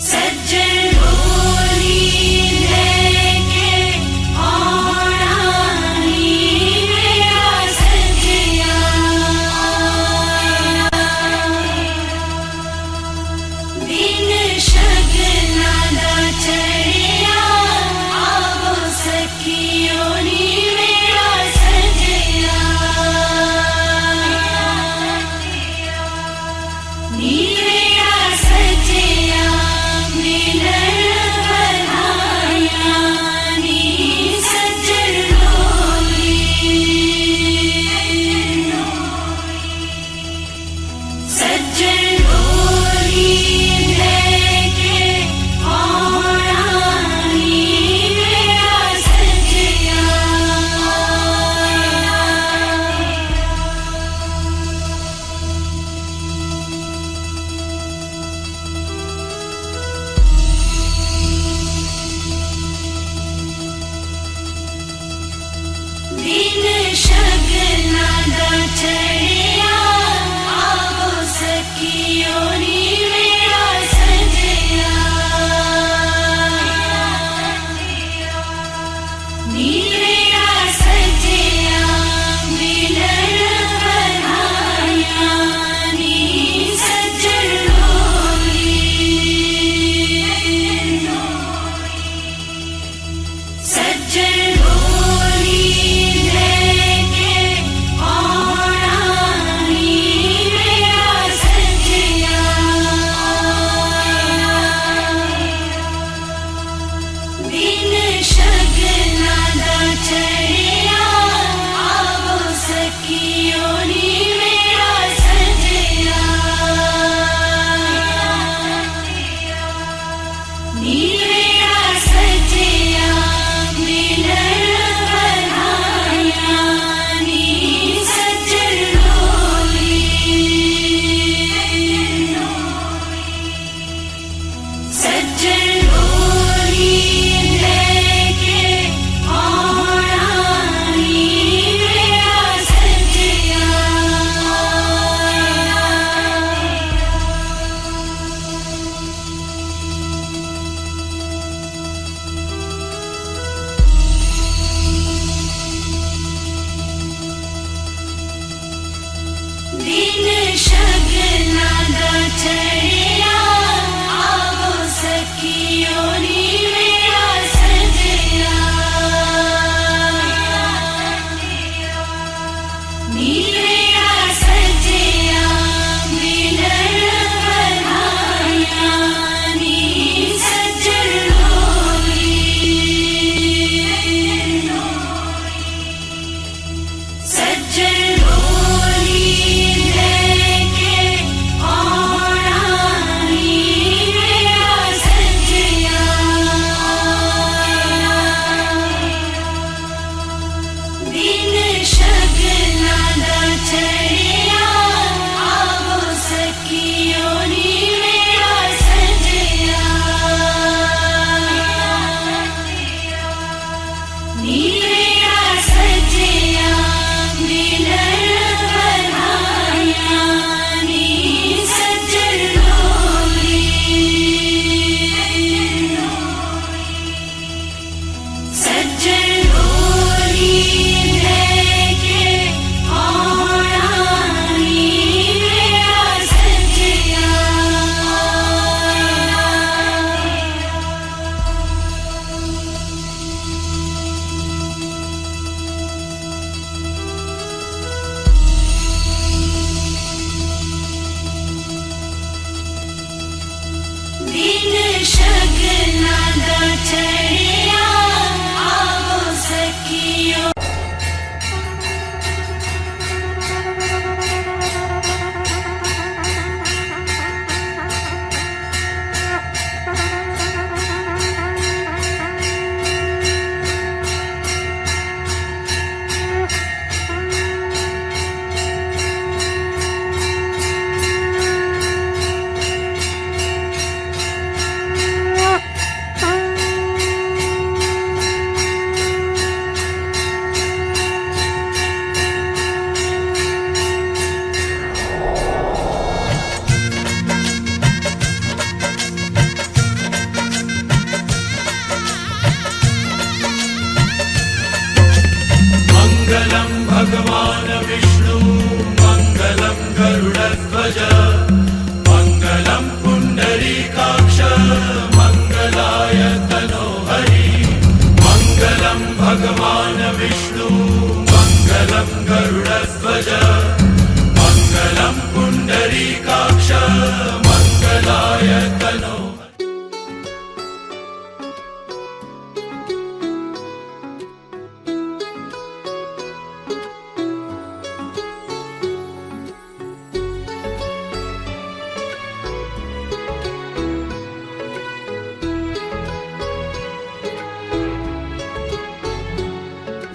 सज्जन बोली लेके औड़ा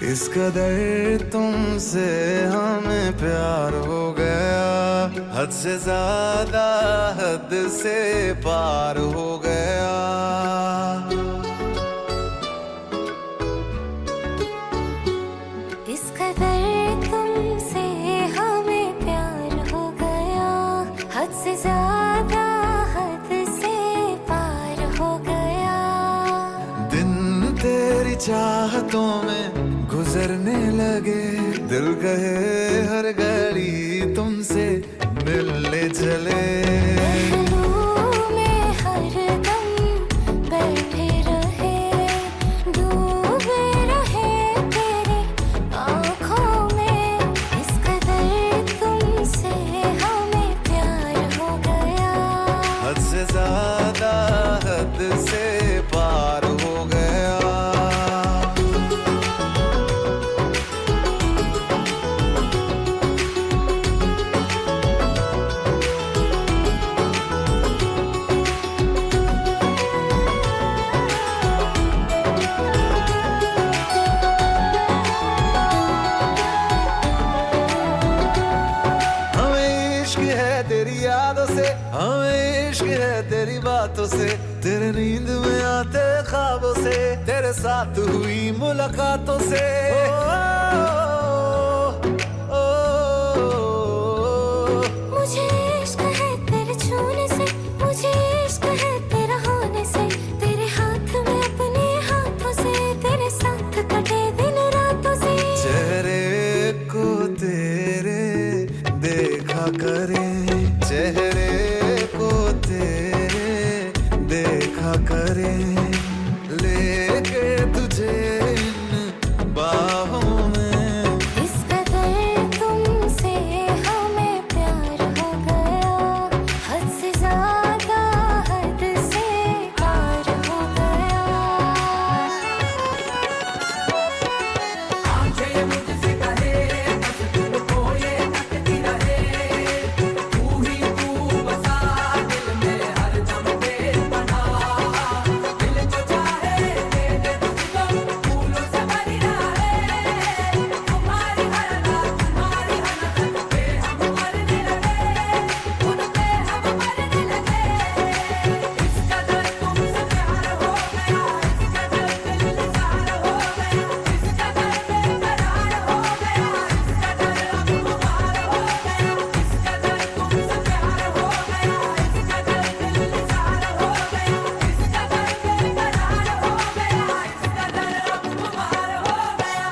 इस कदर तुमसे हमें प्यार हो गया, हद से ज्यादा हद से पार हो गया। इस कदर तुमसे हमें प्यार हो गया, हद से ज्यादा हद से पार हो गया। दिन तेरी चाहतों में गुजरने लगे, दिल कहे हर घड़ी तुमसे मिलने चले। पहलू में हरदम बैठे रहे, डूबे रहे तेरी आँखों में। इस कदर तुमसे हमें प्यार हो गया, हद से ज्यादा हद से पार हो गया। तेरी यादों से, हमें इश्क है तेरी बातों से, तेरे नींद में आते ख्वाबों से, तेरे साथ हुई मुलाकातों से। मुझे इश्क है तेरे छूने से, मुझे इश्क है तेरा होने से, तेरे हाथ में अपने हाथों से, तेरे साथ कटे दिन रातों से। चेहरे को तेरे देखा करे, चेहरे को तेरे देखा करे, लेके तुझे इन बाहों में। इस कदर तुमसे हमें प्यार हो गया, हद से ज्यादा हद से पार हो गया। आंखें मुझसे कहे बस तुमको ये तकती रहे, तू ही तू बसा दिल में हरदम बेपनाह। दिल जो चाहे दे दे तुझको, फूलों से भरी रहे, तुम्हारी हर रात तुम्हारी हर रात पे हम मरने लगे, उन पे हम मरने लगे। इस कदर तुमसे प्यार हो गया, इस कदर दिल निसार हो गया, इस कदर बेकरार हो गया, इस कदर अब खुमार हो गया, इस कदर तुमसे प्यार हो गया, इस कदर दिल निसार हो गया, इस कदर बेकरार हो गया, इस कदर अब खुमार हो गया।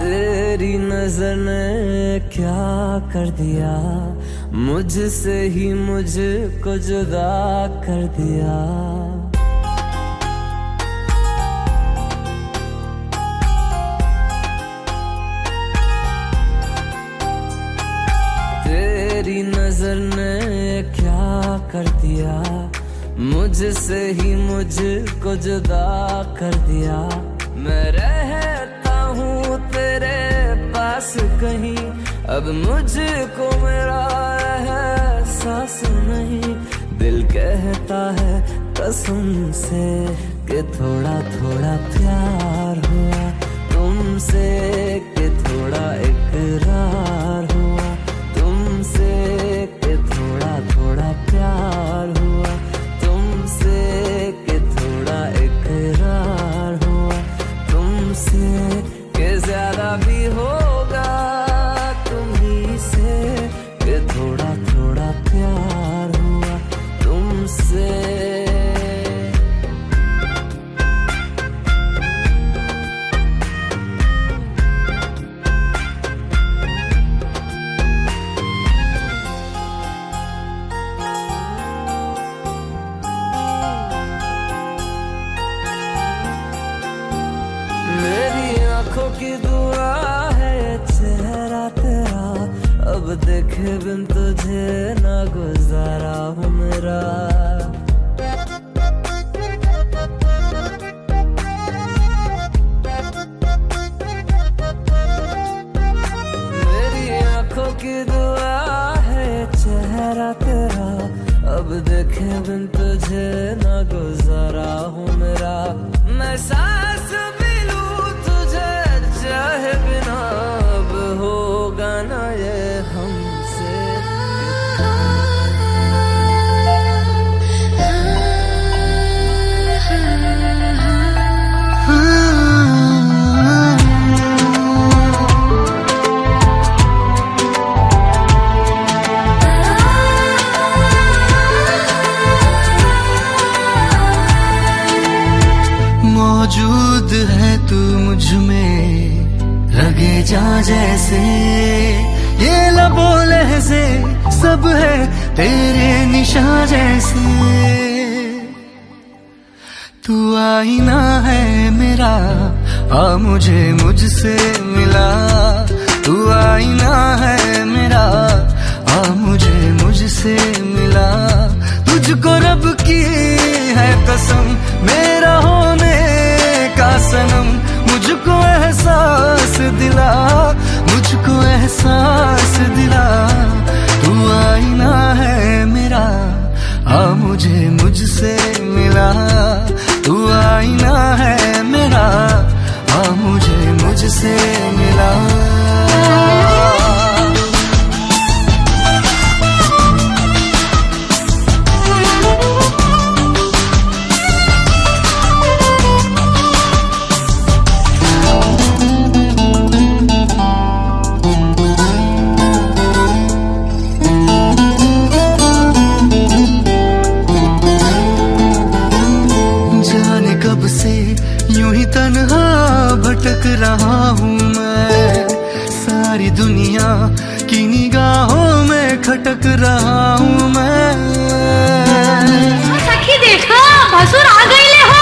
तेरी नजर ने क्या कर दिया, मुझसे ही मुझको जुदा कर दिया। तेरी नजर ने क्या कर दिया, मुझसे ही मुझको जुदा कर दिया। मैं रहता हूँ तेरे पास कहीं, अब मुझको मेरा एहसास नहीं। दिल कहता है कसम से कि थोड़ा थोड़ा प्यार हुआ तुमसे, कि थोड़ा इकरार हुआ तुमसे, कि थोड़ा थोड़ा प्यार हुआ तुमसे, कि थोड़ा इकरार हुआ तुमसे, कि ज्यादा भी होगा तुम्ही से, कि थोड़ा थोड़ा प्यार हुआ तुमसे। देखे बिन तुझे ना गुजारा हूँ मेरा। मेरी आंखों की दुआ है चेहरा तेरा, अब देखे बिन तुझे ना गुजारा हूँ मेरा। मैं सांस भी लूं तुझे चाहे बिना, अब होगा ना ये हमसे। मौजूद है तू मुझ में लगे जा जैसे, ये लबों लहज़े सब है तेरे निशान जैसे। तू आईना है मेरा, आ मुझे मुझसे मिला। तू आईना है मेरा, आ मुझे मुझसे मिला। तुझको रब की है कसम मेरा होने का सनम, मुझको एहसास दिला, मुझको एहसास दिला। तू आईना है मेरा, आ मुझे मुझसे मिला। तू आईना है मेरा, आ मुझे मुझसे मिला। कब से यूं ही तन्हा भटक रहा हूँ मैं, सारी दुनिया की निगाहों में खटक रहा हूँ मैं। सखी देखो भसुर आ गईले हो।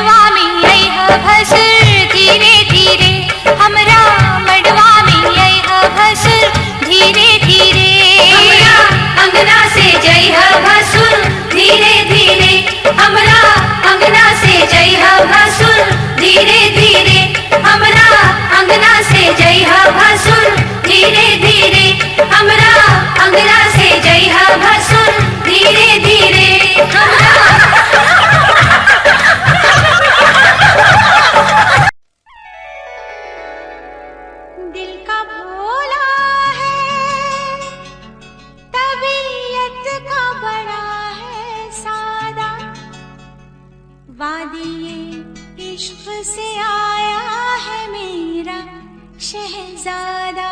मड़वा में अइह भसुर धीरे धीरे, हमरा मड़वा में अइह भसुर धीरे धीरे। हमरा अंगना से जइह भसुर धीरे धीरे, हमरा अंगना से जइह भसुर धीरे धीरे, हमरा अंगना से जइह भसुर धीरे धीरे, हमरा अंगना से जइह भसुर धीरे धीरे। दिल का भोला है, तबीयत का बड़ा है सादा, वादिये इश्क से आया है मेरा शहजादा।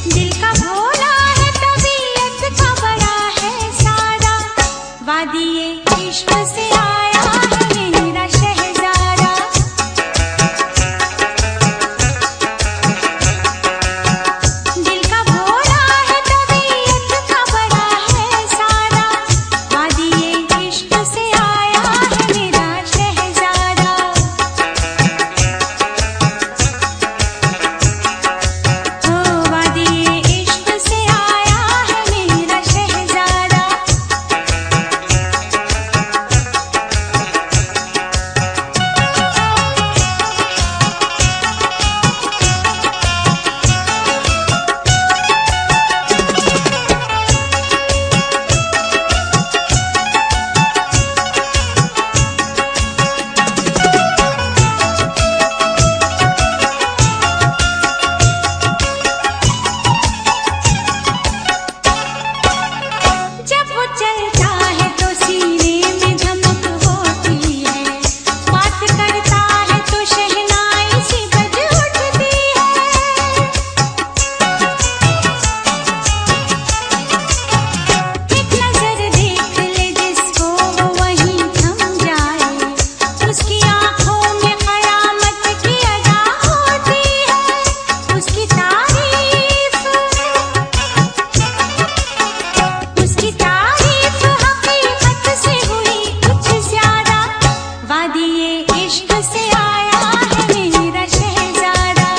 दिल का भोला है, तबीयत का बड़ा है सादा, वादिये इश्क से आया है मेरा शहजादा। दिल का भोला है, तबीयत का बड़ा है सादा, वादिये इश्क से आया है मेरा शहजादा। ओ वादिये इश्क से आया है मेरा शहजादा। जब वो चलता है तो सीने में धमक होती है, बात करता है तो शहनाई सी बज उठती है। एक नजर देख ले जिसको वो वहीं थम जाए, उसकी आंखों में कयामत की अदा होती है। उसकी तारीफ हकीकत से हुई कुछ ज्यादा, वादिये इश्क से आया है मेरा शहजादा।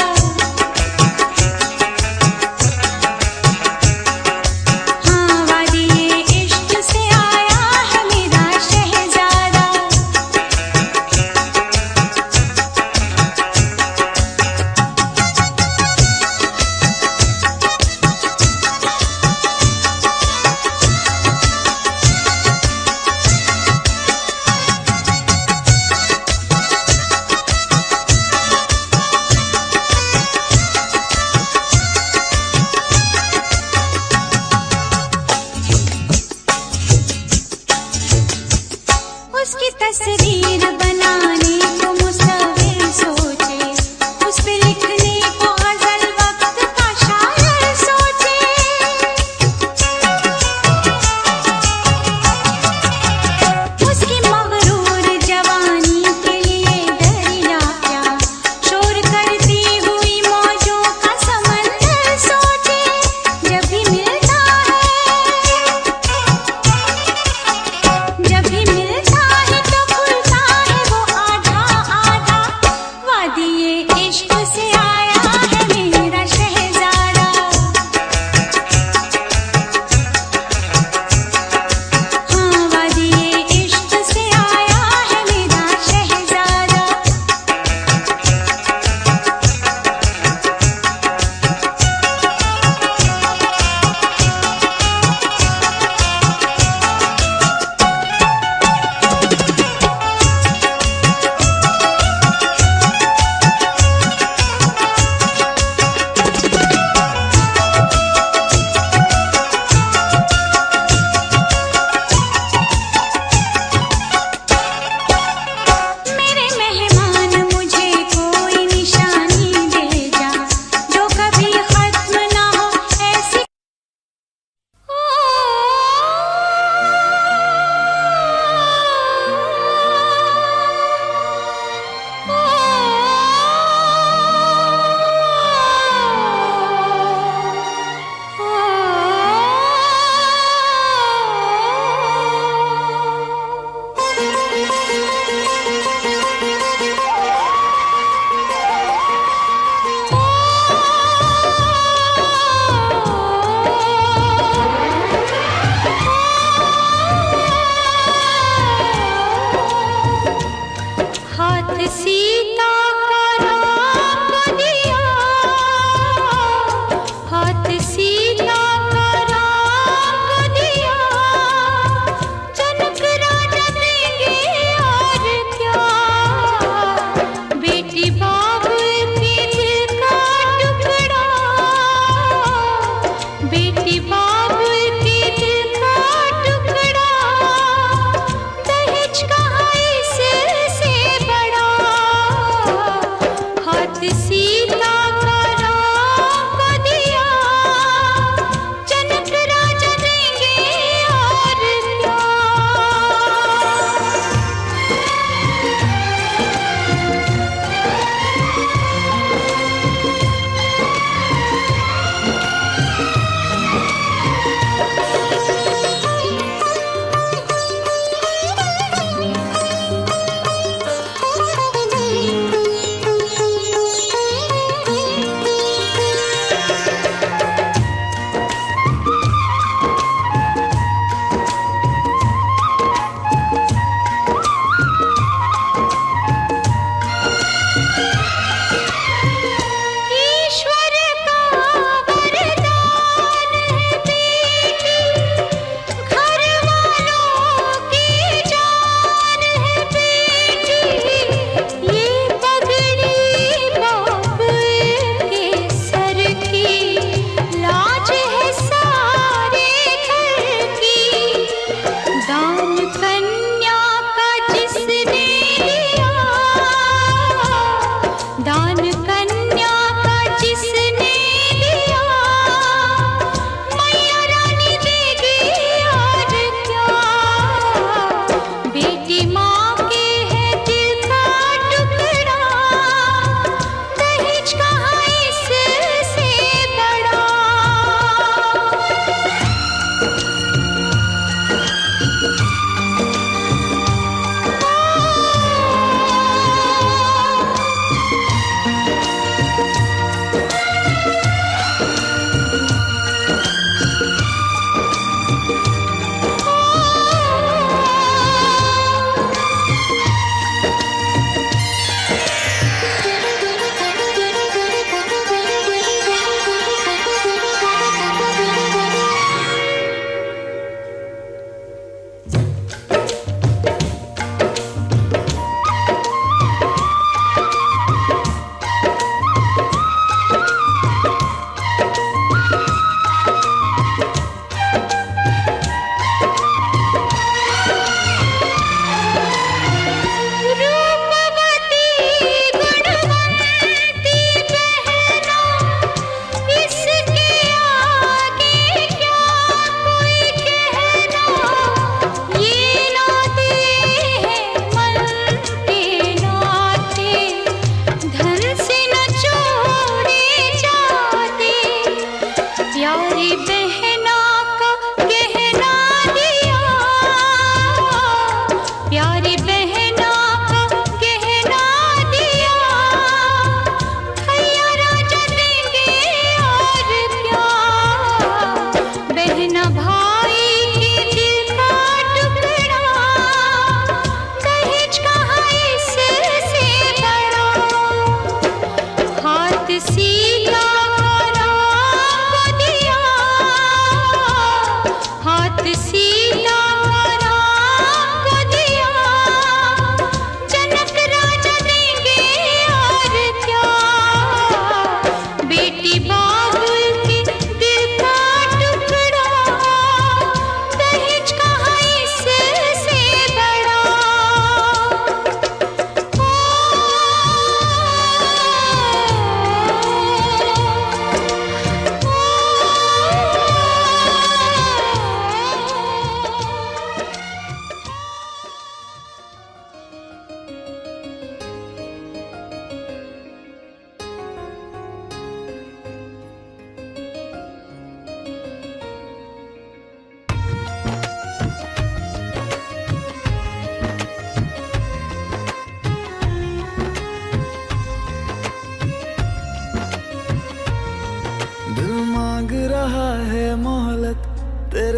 हाँ वादिये इश्क से आया है मेरा शहजादा। उसकी तस्वीर बनाने को मुसव्विर सोचे, उस पे लिखने को गजल वक्त का शायर सोचे। उसकी मगरूर जवानी के लिए दरिया क्या शोर करती हुई मौजों का समंदर सोचे। जब भी मिलता है तो खुलता है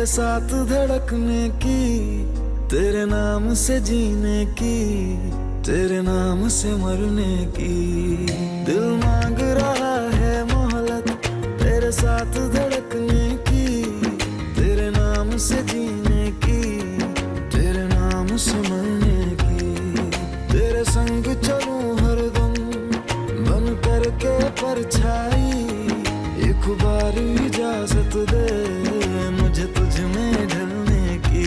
साथ धड़कने की, तेरे नाम से जीने की, तेरे नाम से मरने की। दिल मांग रहा है मोहलत तेरे साथ धड़कने की, तेरे नाम से जीने की, तेरे नाम से मरने की। तेरे संग चलूं हरदम बन करके परछाई, एक बार इजाजत दे मुझे तुझ में ढलने की।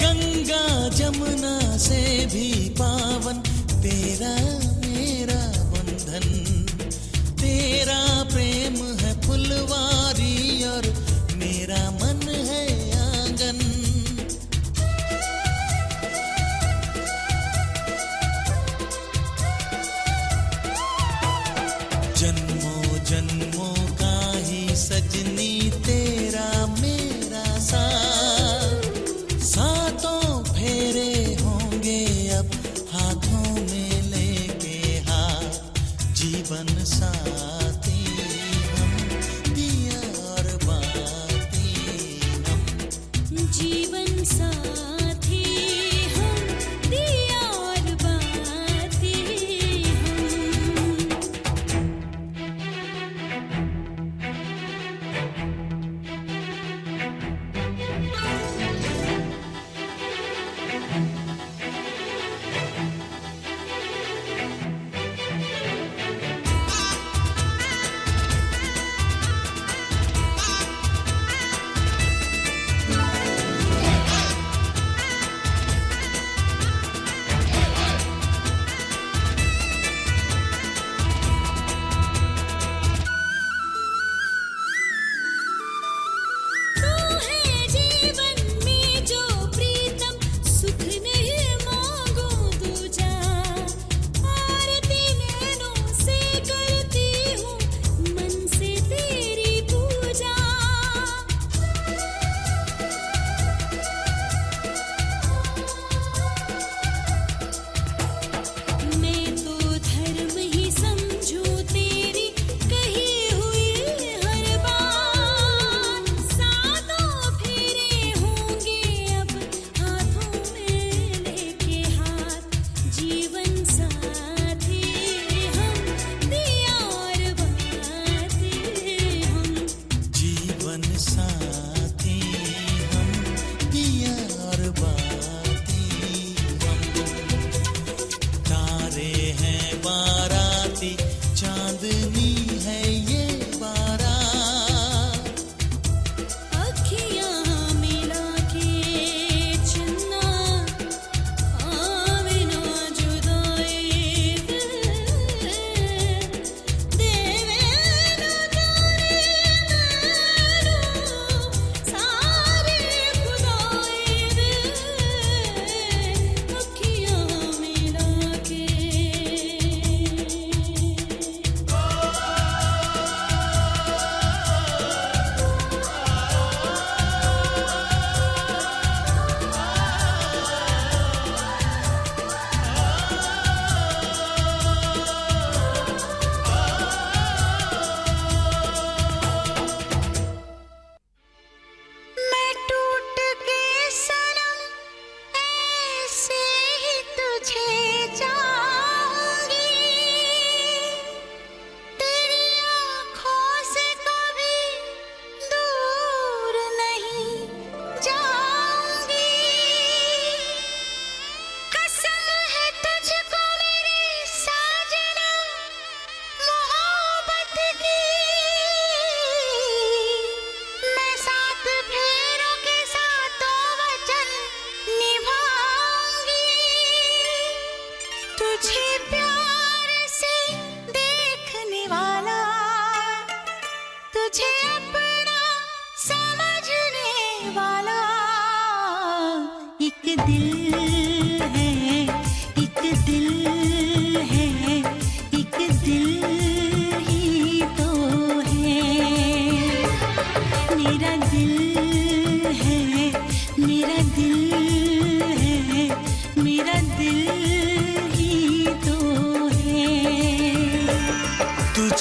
गंगा जमुना से भी पावन तेरा मेरा बंधन, तेरा प्रेम है फुलवारी और मेरा मन है आंगन। जन्मों जन्मों का ही सजनी तेरा मेरा साथ, सातों फेरे होंगे अब हाथों में लेके हाथ। जीवन साथी हम दिया और बाती हम, जीवन साथी हम दिया और बाती हम।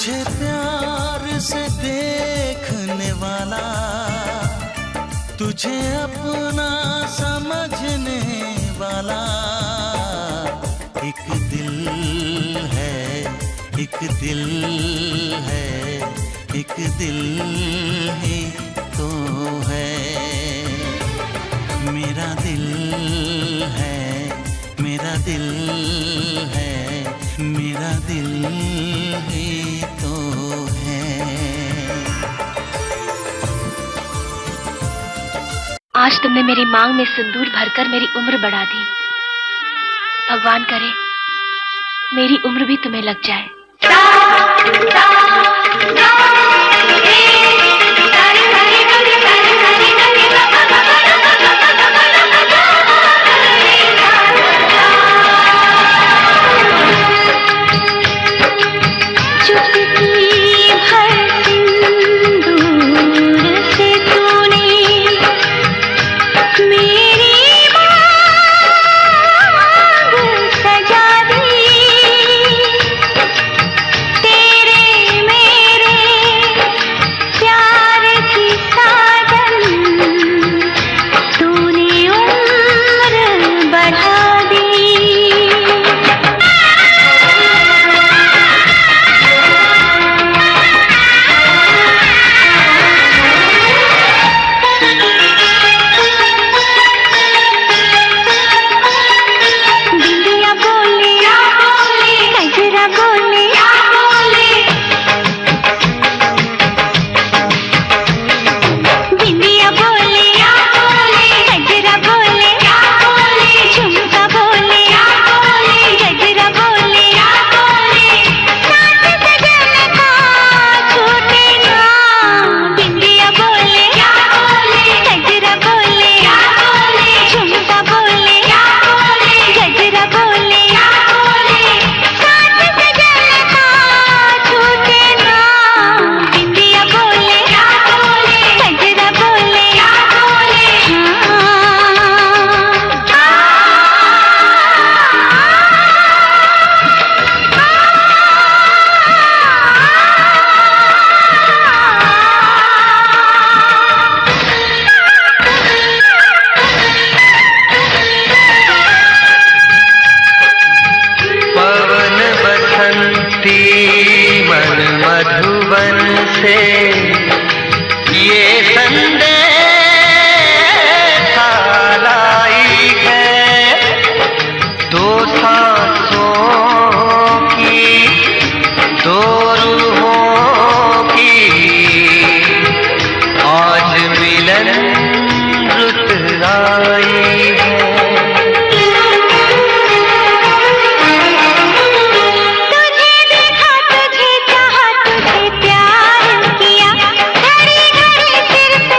तुझे प्यार से देखने वाला, तुझे अपना समझने वाला एक दिल है, एक दिल है, एक दिल ही तो है। मेरा दिल है, मेरा दिल है, मेरा दिल ही तो है। आज तुमने मेरी मांग में सिंदूर भरकर मेरी उम्र बढ़ा दी। भगवान करे मेरी उम्र भी तुम्हें लग जाए।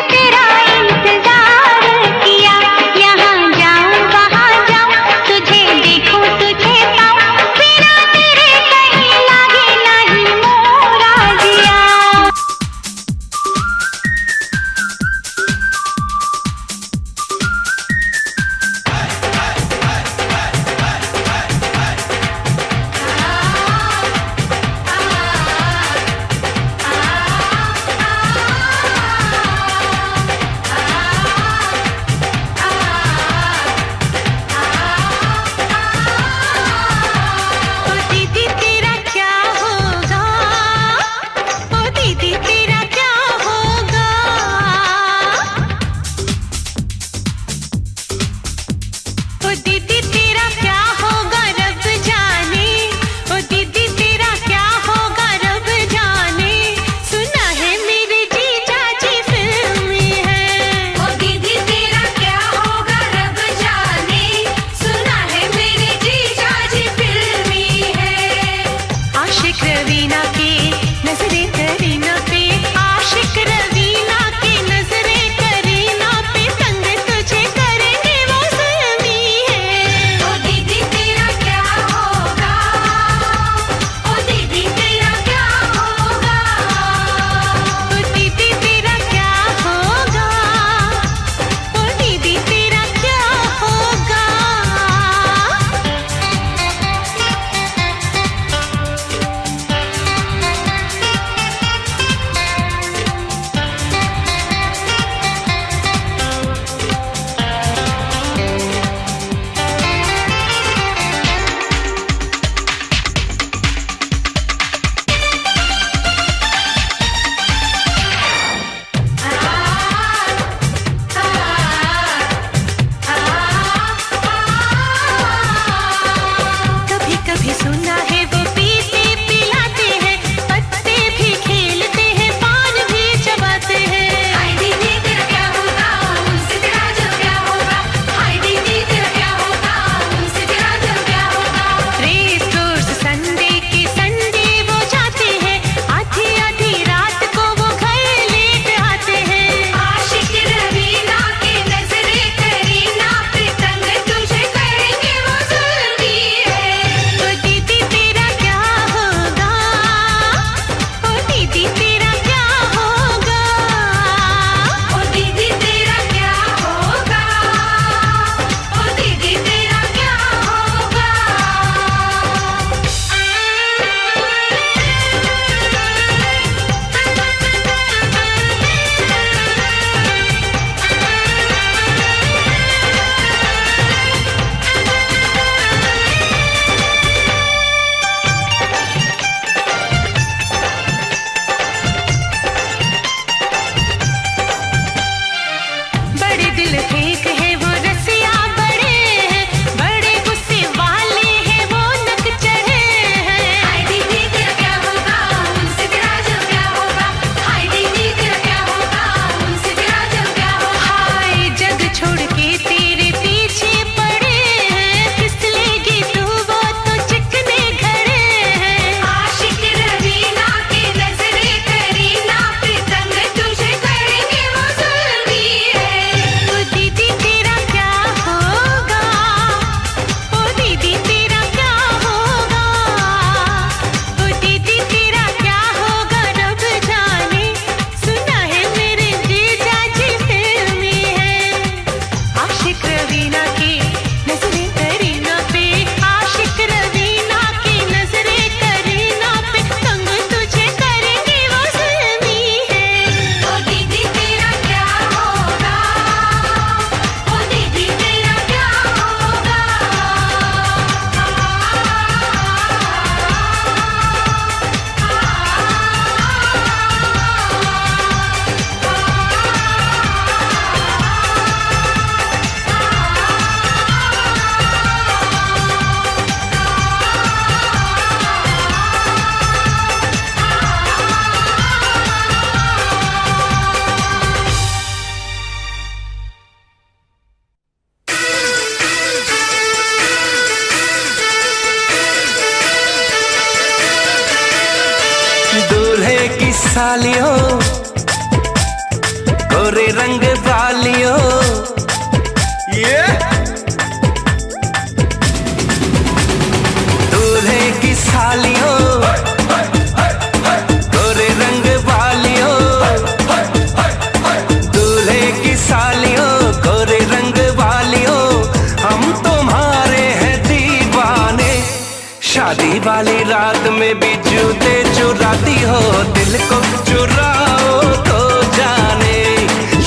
तेरे सालियों, गोरे रंग वालियों, दूल्हे की सालियों, गोरे रंग वालियों, दूल्हे की सालियों, गोरे रंग वालियों, हम तुम्हारे हैं दीवाने। शादी वाली रात में भी जूते चुराती हो, दिल को चुराओ तो जाने।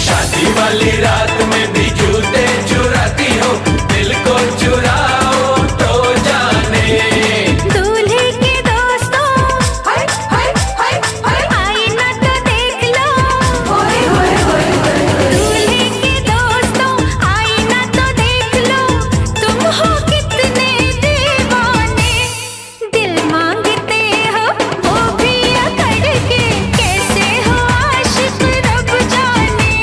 शादी वाली रात में भी जूते चुराती हो, दिल को चुराओ तो जाने। दूल्हे के दोस्तों, हाय हाय हाय हाय, आईना तो देख लो, होए होए होए होए। दूल्हे के दोस्तों, आईना तो देख लो, तुम हो कितने दीवाने। दिल मांगते हो वो भी अकड़ के, कैसे हो आशिक रब जाने।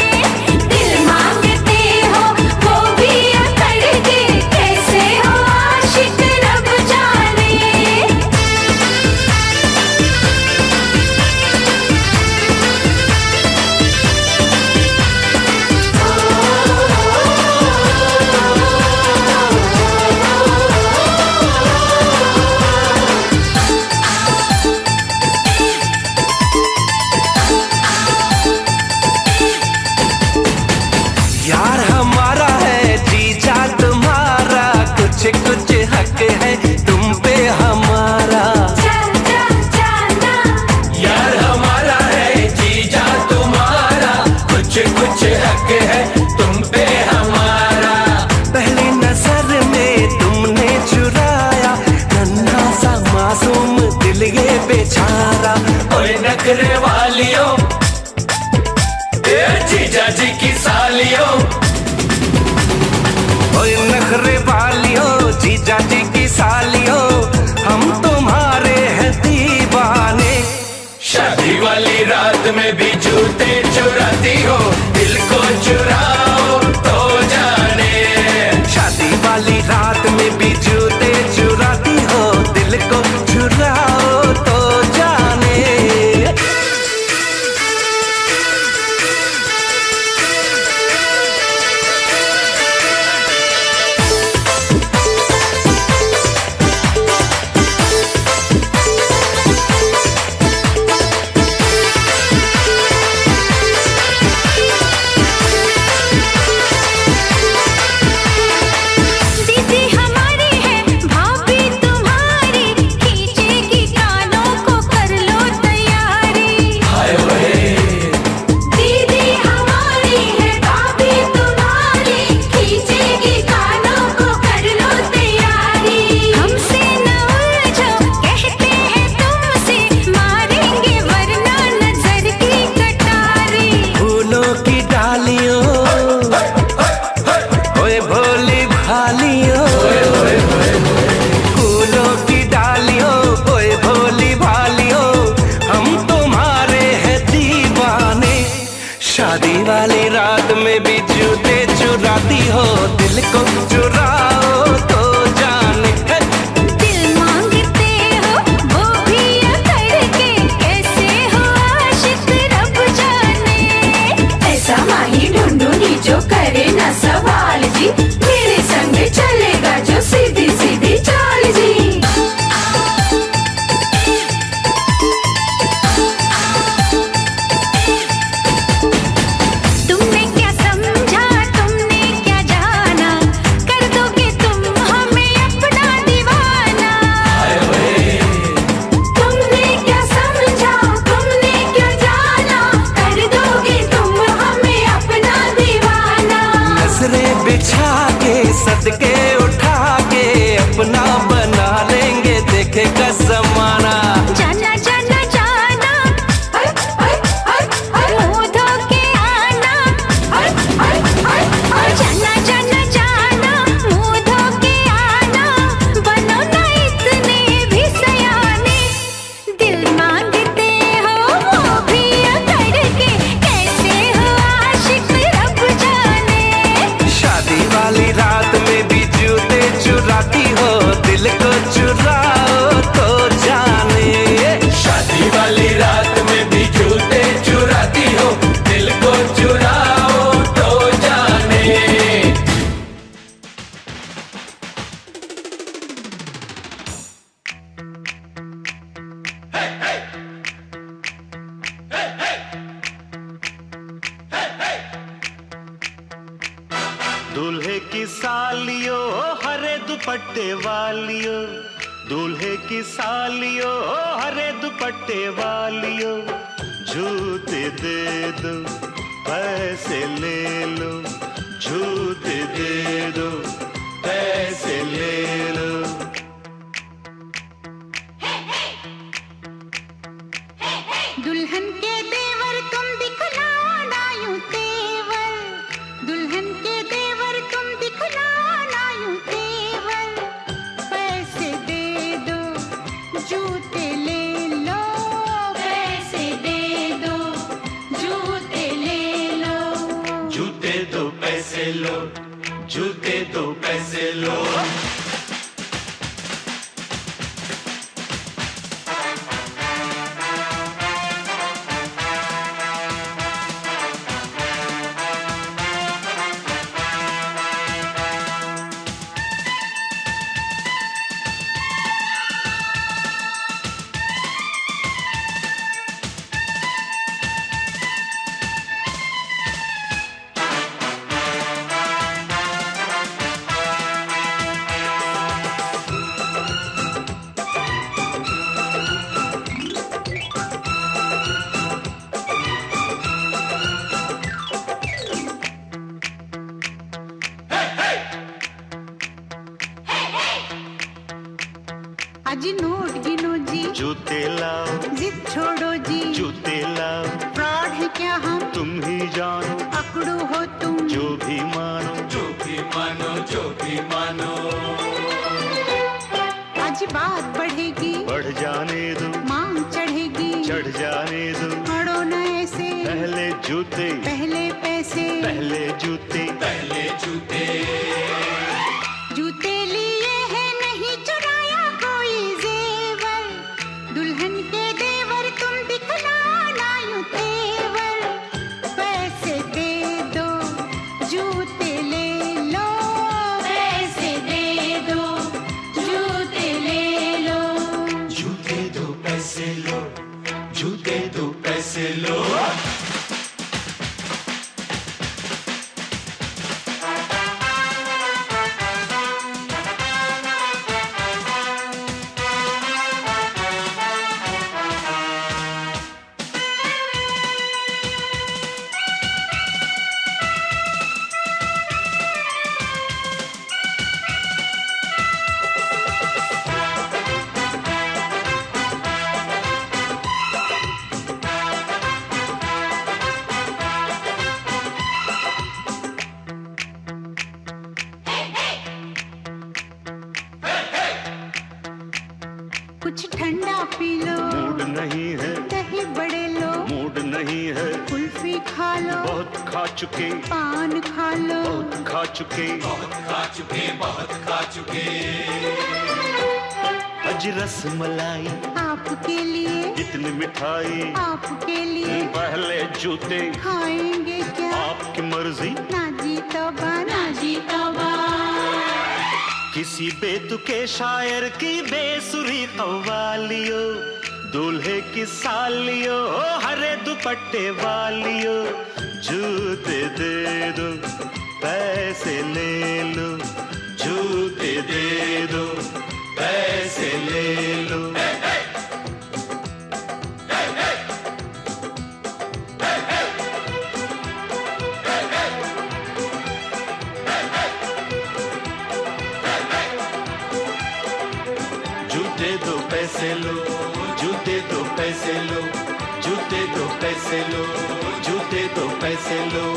दिल मांगते हो वो भी अकड़ के, कैसे हो आशिक रब जाने। यार हमारा है जीजा तुम्हारा, कुछ कुछ हक है तुम पे हमारा। चल चल जाना, यार हमारा है जीजा तुम्हारा, कुछ कुछ हक है तुम पे हमारा। पहली नजर में तुमने चुराया, नन्हा सा मासूम दिल ये बेचारा। ओए नखरे वालियों, ए जीजा जी की सालियों, ओए नखरे वालियों, जीजा जी की सालियों, हम तुम्हारे हैं दीवाने। शादी वाली रात में भी जूते चुराती हो, दिल को चुराओ तो जाने। शादी वाली रात में भी जूते चुराती हो, दिल को चुराओ तो जाने। दीदी हमारी है भाभी तुम्हारी, खींचेगी कानों को, कर लो तैयारी। हाय ओए दीदी हमारी है भाभी तुम्हारी, खींचेगी कानों को, कर लो तैयारी। हमसे न उलझो, कहते हैं तुमसे, मारेंगे वरना नजर की कटारी। फूलों की डालियों, ओए भोली भालियों, फूलों की डालियों, ओए भोली भालियों, हम तुम्हारे हैं दीवाने। शादी वाली रात में भी जूते चुराती हो, दिल को चुराओ तो जाने। दिल मांगते हो वो भी अकड़ के, कैसे हो आशिक रब जाने। ऐसा माही ढूंढूंगी जो करे ना सवाल जी, मेरे संग चलेगा जो सीधी सीधी चाल जी। तुमने क्या समझा, तुमने क्या जाना, कर दोगे तुम हमें अपना दीवाना। तुमने क्या समझा, तुमने क्या जाना, कर दोगे तुम हमें अपना दीवाना। नजरें बिछा के, सदके उठा के, अपना बना लेंगे देखेगा जमाना। जाना जाना जाना, हाय हाय हाय हाय, मुंह धो के आना, हाय हाय हाय हाय। जाना जाना जाना, मुंह धो के आना, बनो ना इतने भी सयाने। दिल मांगते हो वो भी अकड़ के, कैसे हो आशिक रब जाने। शादी वाली रात में भी जूते चुराती हो, दिल को चुराओ तो जाने। दुपट्टे वालियो, दूल्हे की सालियो, हरे दुपट्टे वालियो, जूते दे दो पैसे ले लो, जूते दे दो पैसे ले लो। दुल्हन के देवर तुम दिखलाना यूं तेवर, दुल्हन के देवर तुम दिखलाना यूं तेवर, पैसे दे दो जूते ले लो, पैसे दे दो जूते ले लो, जूते दो पैसे लो, जूते दो पैसे लो। आज नोट गिनो जी, जूते लाओ, जिद छोड़ो जी, जूते लाओ, फ्रॉड है क्या हम, तुम ही जानो, पकड़ो हो तुम, जो भी मानो, जो भी मानो, जो भी मानो। आज बात बढ़ेगी, बढ़ जाने दो, मांग चढ़ेगी, चढ़ जाने दो, अड़ो न ऐसे, पहले जूते, पहले पैसे, पहले जूते, पहले जूते। जूते लिए हैं नहीं चुराया कोई जेवर, दुल्हन के देवर तुम दिखलाना यूं तेवर, पैसे दे दो जूते ले लो, पैसे दे दो जूते ले लो, जूते दो पैसे लो, जूते दो पैसे लो। कुछ ठंडा पी लो, मूड नहीं है, दही बड़े लो, मूड नहीं है, कुल्फी खा लो, बहुत खा चुके, पान खा लो, बहुत खा चुके, बहुत खा चुके, बहुत खा चुके। अज रस मलाई, आपके लिए, इतनी मिठाई, आपके लिए, पहले जूते, खाएंगे क्या, आपकी मर्जी, ना जी तौबा, ना जी तौबा, किसी बेतुके शायर की बेसुरी कव्वालियो, दूल्हे की सालियो, हरे दुपट्टे वालियो, जूते दे दो पैसे ले लो, जूते दे दो पैसे ले लो। जूते दो पैसे लो, जूते दो पैसे लो, जूते दो पैसे लो, जूते दो पैसे लो।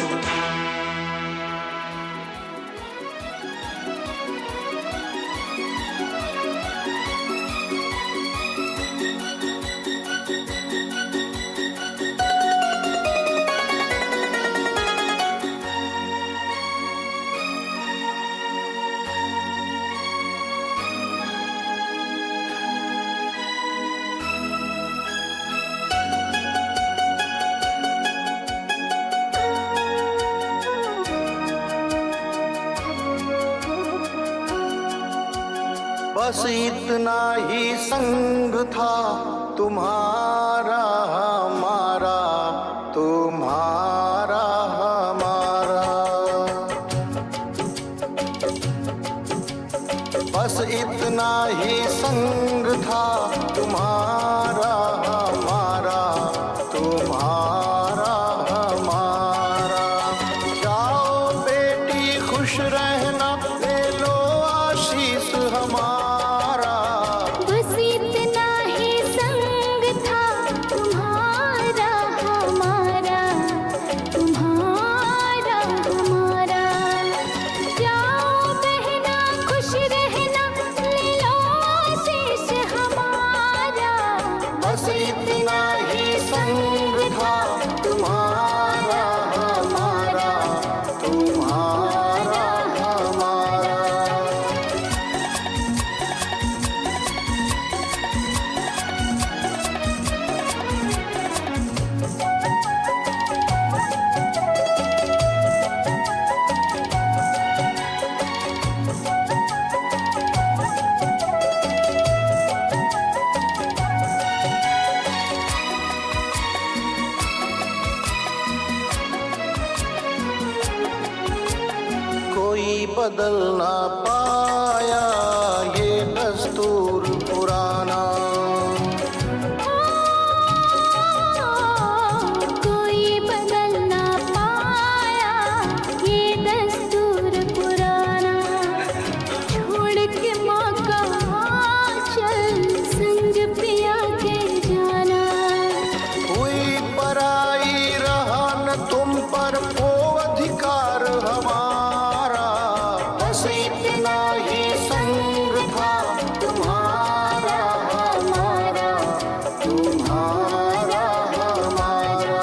बस इतना ही संग था तुम्हारा हमारा, तुम्हारा हमारा। बस इतना ही संग था तुम्हारा हमारा, तुम्हारा हमारा। कोई बदल ना पाया ये दस्तूर पुराना, कोई बदल ना पाया ये दस्तूर पुराना। छोड़ के माँ का चल संग पिया के जाना। हुई पराई रहा न तुम पर वो अधिकार हमारा, बस इतना ही संग था तुम्हारा हमारा, तुम्हारा हमारा।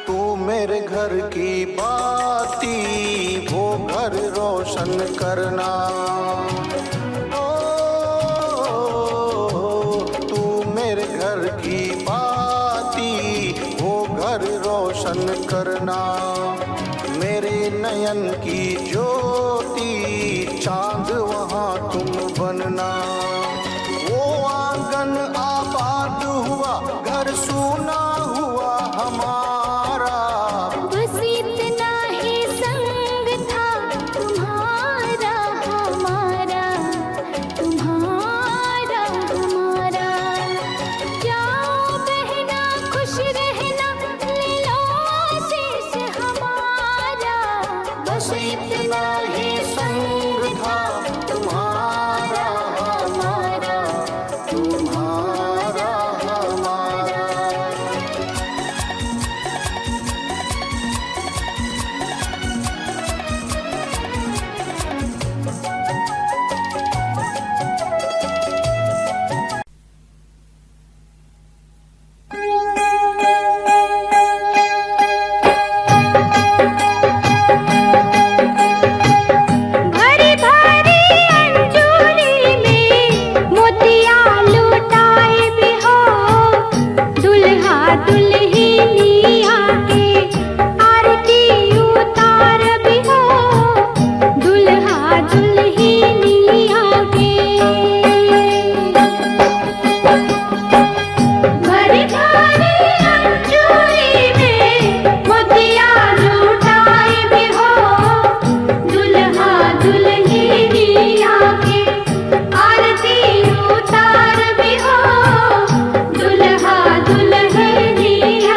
तू मेरे घर की बाती वो घर रोशन करना, ओ तू मेरे घर की बाती वो घर रोशन करना। मेरे नयन की ज्योति चांद वहाँ तुम बनना। वो आंगन आबाद हुआ घर सूना हुआ हमारा, बस इतना ही संग था तुम्हारा हमारा, तुम्हारा हमारा। जाओ बहना खुश रहना, ले लो आशीष हमारा। बस इतना ही संग था तुम्हारा हमारा, तुम्हारा हमारा। भरी भरी अंजूरी में मोतिया लुटाए भी हो, दुल्हा दुल्हनिया के आरती उतार भी हो, दुल्हा दुल्हनिया के। भरी भरी अंजूरी में मोतिया लुटाए भी हो, दुल्हा दुल्हनिया के आरती उतार भी हो, दुल्हा दुल्हनिया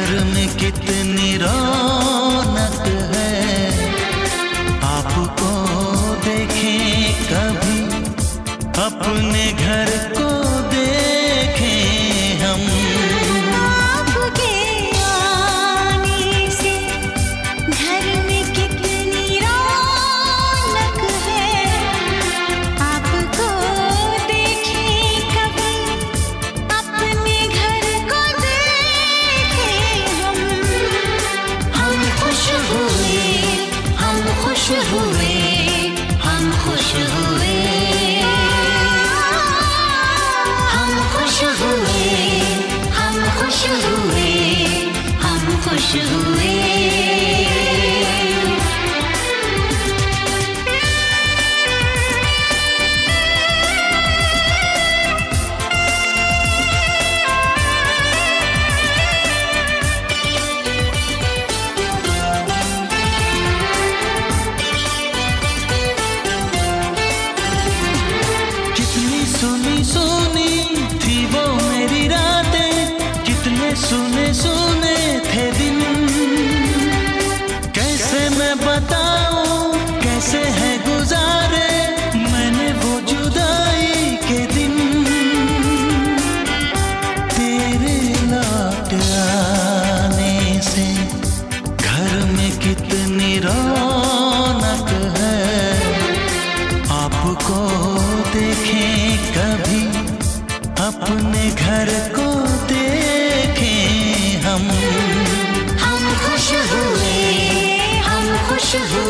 घर में कितनी रौनक है, आपको देखें कभी, अपने घर को देखें हम। आपके आने से घर में कितनी रौनक है, आपको देखें कभी, अपने घर को देखें हम। हम खुश हुए, हम खुश हुए, हम खुश हुए, हम खुश हुए, हम खुश हुए, हम खुश हुए। कितनी सुनी सुनी थी वो मेरी रातें, कितने सुने सुने थे दिन। कैसे मैं बताऊं कैसे है गुजारे मैंने वो जुदाई के दिन। तेरे लौट आने से घर में कितनी रौनक है, आपको देखें कभी, अपने घर को देखें हम। हम खुश हुए, हम खुश हुए,